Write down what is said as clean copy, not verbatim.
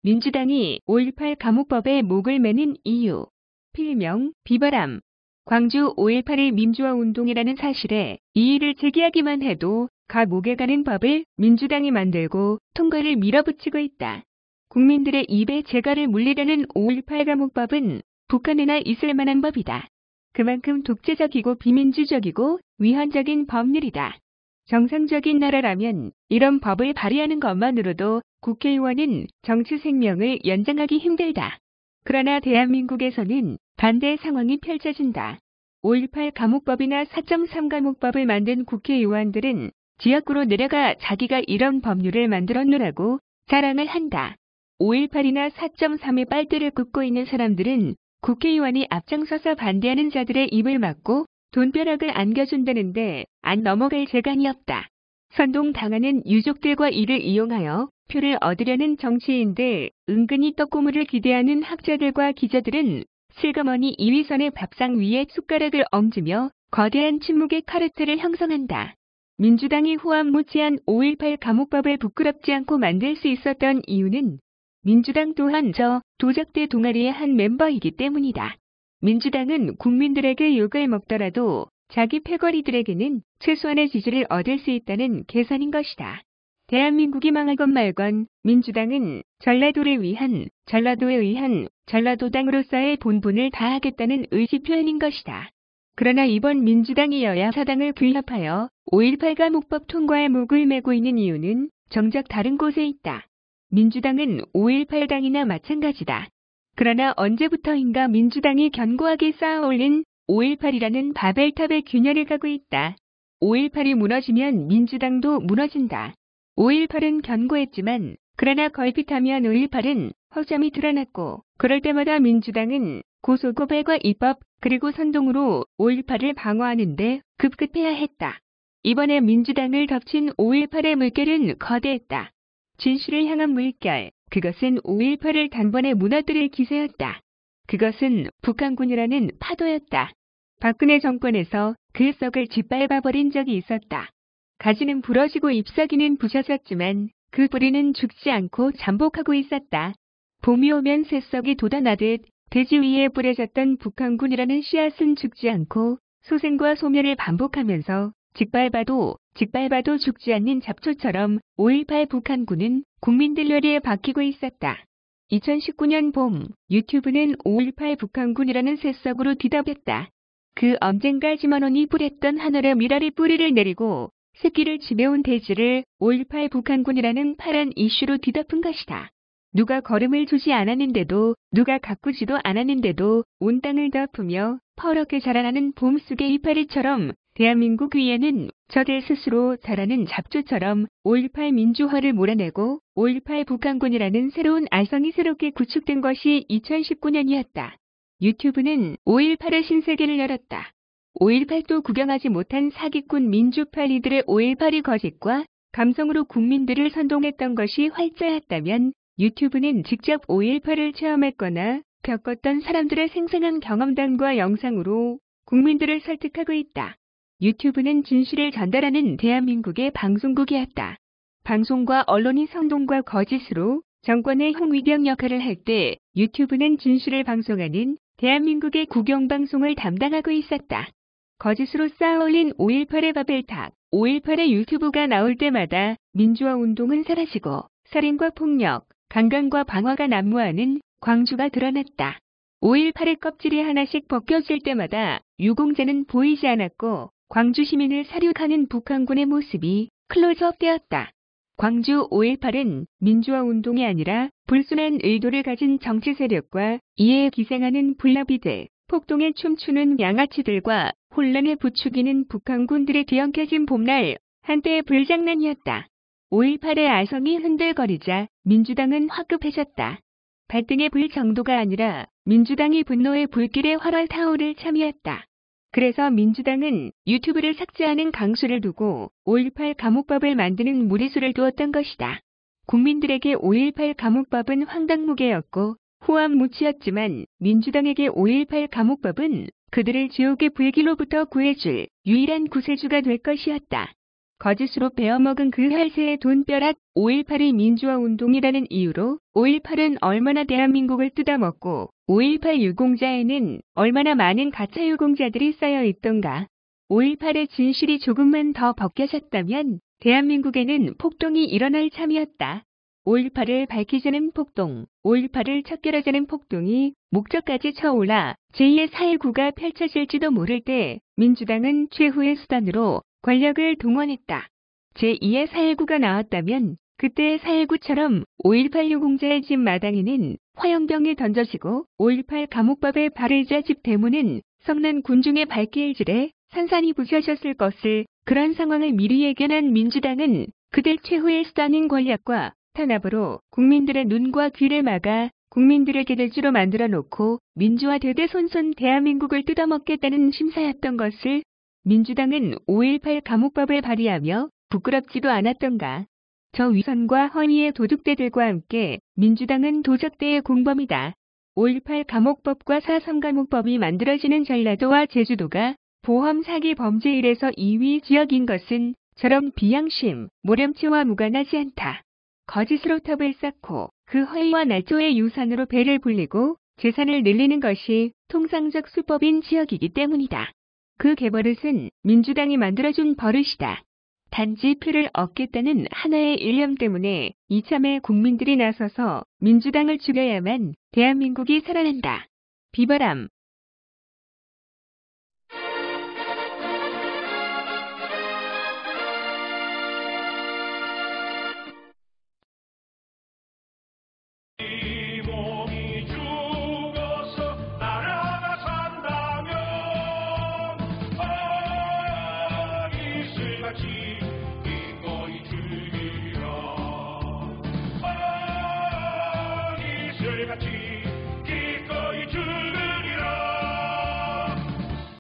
민주당이 5.18 감옥법에 목을 매는 이유. 필명, 비바람. 광주 5.18이 민주화 운동이라는 사실에 이의를 제기하기만 해도 감옥에 가는 법을 민주당이 만들고 통과를 밀어붙이고 있다. 국민들의 입에 재갈을 물리려는 5.18 감옥법은 북한에나 있을 만한 법이다. 그만큼 독재적이고 비민주적이고 위헌적인 법률이다. 정상적인 나라라면 이런 법을 발의하는 것만으로도 국회의원은 정치 생명을 연장하기 힘들다. 그러나 대한민국에서는 반대 상황이 펼쳐진다. 5.18 감옥법이나 4.3 감옥법을 만든 국회의원들은 지역구로 내려가 자기가 이런 법률을 만들었노라고 자랑을 한다. 5.18이나 4.3의 빨대를 굽고 있는 사람들은 국회의원이 앞장서서 반대하는 자들의 입을 막고 돈벼락을 안겨준다는데 안 넘어갈 재간이 없다. 선동당하는 유족들과 이를 이용하여 표를 얻으려는 정치인들, 은근히 떡고물을 기대하는 학자들과 기자들은 슬그머니 2위선의 밥상 위에 숟가락을 얹으며 거대한 침묵의 카르텔을 형성한다. 민주당이 후한무치한 5.18 감옥법을 부끄럽지 않고 만들 수 있었던 이유는 민주당 또한 저 도적대 동아리의 한 멤버이기 때문이다. 민주당은 국민들에게 욕을 먹더라도 자기 패거리들에게는 최소한의 지지를 얻을 수 있다는 계산인 것이다. 대한민국이 망하건 말건 민주당은 전라도에 의한 전라도당으로서의 본분을 다하겠다는 의지표현인 것이다. 그러나 이번 민주당이 여야 사당을 규합하여 5.18 감옥법 통과에 목을 매고 있는 이유는 정작 다른 곳에 있다. 민주당은 5.18당이나 마찬가지다. 그러나 언제부터인가 민주당이 견고하게 쌓아올린 5.18이라는 바벨탑의 균열을 가고 있다. 5.18이 무너지면 민주당도 무너진다. 5.18은 견고했지만 그러나 걸핏하면 5.18은 허점이 드러났고 그럴 때마다 민주당은 고소고발과 입법 그리고 선동으로 5.18을 방어하는데 급급해야 했다. 이번에 민주당을 덮친 5.18의 물결은 거대했다. 진실을 향한 물결, 그것은 5.18을 단번에 무너뜨릴 기세였다. 그것은 북한군이라는 파도였다. 박근혜 정권에서 그 썩을 짓밟아버린 적이 있었다. 가지는 부러지고 잎사귀는 부셔졌지만 그 뿌리는 죽지 않고 잠복하고 있었다. 봄이 오면 새싹이 돋아나듯 대지 위에 뿌려졌던 북한군이라는 씨앗은 죽지 않고 소생과 소멸을 반복하면서 짓밟아도 죽지 않는 잡초처럼 5.18 북한군은 국민들 뇌리에 박히고 있었다. 2019년 봄 유튜브는 5.18 북한군이라는 새싹으로 뒤덮였다. 그 언젠가 지만원이 뿌렸던 하늘의 미랄이 뿌리를 내리고 새끼를 지배온 대지를 5.18 북한군이라는 파란 이슈로 뒤덮은 것이다. 누가 걸음을 주지 않았는데도 누가 가꾸지도 않았는데도 온 땅을 덮으며 퍼렇게 자라나는 봄 속의 이파리처럼 대한민국 위에는 저들 스스로 자라는 잡초처럼 5.18 민주화를 몰아내고 5.18 북한군이라는 새로운 알성이 새롭게 구축된 것이 2019년이었다. 유튜브는 5.18의 신세계를 열었다. 5.18도 구경하지 못한 사기꾼 민주파 리들의 5.18이 거짓과 감성으로 국민들을 선동했던 것이 활자였다면 유튜브는 직접 5.18을 체험했거나 겪었던 사람들의 생생한 경험담과 영상으로 국민들을 설득하고 있다. 유튜브는 진실을 전달하는 대한민국의 방송국이었다. 방송과 언론이 선동과 거짓으로 정권의 홍위병 역할을 할 때 유튜브는 진실을 방송하는 대한민국의 국영방송을 담당하고 있었다. 거짓으로 쌓아올린 5.18의 바벨탑, 5.18의 유튜브가 나올 때마다 민주화 운동은 사라지고 살인과 폭력, 강간과 방화가 난무하는 광주가 드러났다. 5.18의 껍질이 하나씩 벗겨질 때마다 유공자는 보이지 않았고 광주 시민을 살육하는 북한군의 모습이 클로즈업되었다. 광주 5.18은 민주화 운동이 아니라 불순한 의도를 가진 정치 세력과 이에 기생하는 블라비들, 폭동에 춤추는 양아치들과 혼란에 부추기는 북한군들의 뒤엉켜진 봄날 한때의 불장난이었다. 5.18의 아성이 흔들거리자 민주당은 화급해졌다. 발등에 불 정도가 아니라 민주당이 분노의 불길에 활활 타오를 참이었다. 그래서 민주당은 유튜브를 삭제하는 강수를 두고 5.18 감옥법을 만드는 무리수를 두었던 것이다. 국민들에게 5.18 감옥법은 황당무계였고 후한무치였지만 민주당에게 5.18 감옥법은 그들을 지옥의 불길로부터 구해줄 유일한 구세주가 될 것이었다. 거짓으로 베어먹은 그 할세의 돈벼락 5.18이 민주화 운동이라는 이유로 5.18은 얼마나 대한민국을 뜯어먹고 5.18 유공자에는 얼마나 많은 가짜 유공자들이 쌓여 있던가. 5.18의 진실이 조금만 더 벗겨졌다면 대한민국에는 폭동이 일어날 참이었다. 5.18을 밝히자는 폭동, 5.18을 척결하자는 폭동이 목적까지 쳐올라 제2의 4.19가 펼쳐질지도 모를 때 민주당은 최후의 수단으로 권력을 동원했다. 제2의 4.19가 나왔다면 그때의 4.19처럼 5.18 유공자의 집 마당에는 화염병이 던져지고 5.18 감옥밥의 발의자 집 대문은 성난 군중의 발길질에 산산이 부셔졌을 것을 그런 상황을 미리 예견한 민주당은 그들 최후의 수단인 권력과 탄압으로 국민들의 눈과 귀를 막아 국민들을 개들쥐로 만들어 놓고 민주화 대대손손 대한민국을 뜯어먹겠다는 심사였던 것을 민주당은 5.18 감옥법을 발의하며 부끄럽지도 않았던가. 저 위선과 허위의 도둑대들과 함께 민주당은 도적대의 공범이다. 5.18 감옥법과 4.3 감옥법이 만들어지는 전라도와 제주도가 보험 사기 범죄일에서 2위 지역인 것은 저런 비양심, 모렴치와 무관하지 않다. 거짓으로 탑을 쌓고 그 허위와 날조의 유산으로 배를 불리고 재산을 늘리는 것이 통상적 수법인 지역이기 때문이다. 그 개버릇은 민주당이 만들어준 버릇이다. 단지 표를 얻겠다는 하나의 일념 때문에 이참에 국민들이 나서서 민주당을 죽여야만 대한민국이 살아난다. 비바람. 같이